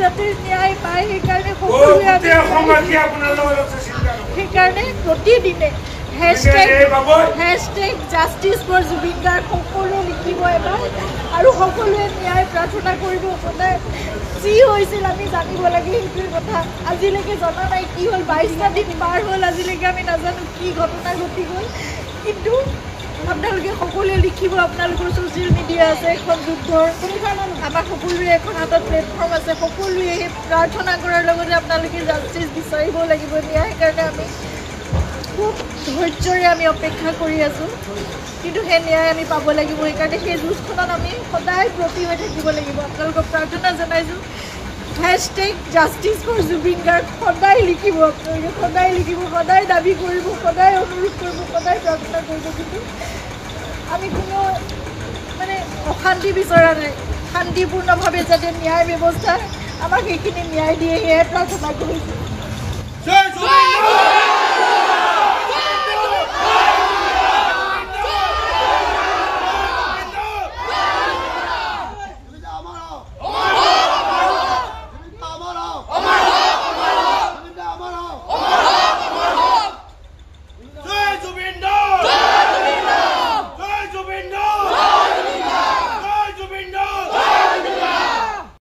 যাতে ন্যায় পায় সেইকাৰণে সেইকাৰণে প্ৰতিদিনে হেশটেগ জাষ্টিছ ফৰ জুবিন গাৰ্গ সকলোৱে লিখিব এবাৰ আৰু সকলোৱে ন্যায় প্ৰাৰ্থনা কৰিব সদায় যি হৈছিল আমি জানিব লাগে সেইটোৰ কথা আজিলৈকে জনা নাই কি হ'ল 22টা দিন পাৰ হ'ল আজিলৈকে আমি নাজানো কি ঘটনা ঘটি গ'ল কিন্তু আপোনালোকে সকলোৱে লিখিব আপোনালোকৰ ছ'চিয়েল মিডিয়া আছে এখন যুদ্ধৰ আমাৰ সকলোৰে এখন হাতত প্লেটফৰ্ম আছে সকলোৱে প্ৰাৰ্থনা কৰাৰ লগতে আপোনালোকে জাষ্টিছ বিচাৰিব লাগিব ন্যায় সেইকাৰণে আমি খুব ধৈৰ্যৰে আমি অপেক্ষা কৰি আছোঁ কিন্তু সেই ন্যায় আমি পাব লাগিব সেইকাৰণে সেই যুঁজখনত আমি সদায় ব্ৰতী হৈ থাকিব লাগিব আপোনালোকক প্ৰাৰ্থনা জনাইছোঁ হেশটেগ জাষ্টিছ ফৰ জুবিন গাৰ্গ সদায় লিখিব আপোনালোকে সদায় লিখিব সদায় দাবী কৰিব সদায় অনুৰোধ কৰিব সদায় প্ৰাৰ্থনা কৰিব কিন্তু আমি কোনো মানে অশান্তি বিচৰা নাই শান্তিপূৰ্ণভাৱে যাতে ন্যায় ব্যৱস্থা আমাক সেইখিনি ন্যায় দিয়ে সেয়াই প্ৰাৰ্থনা কৰিছোঁ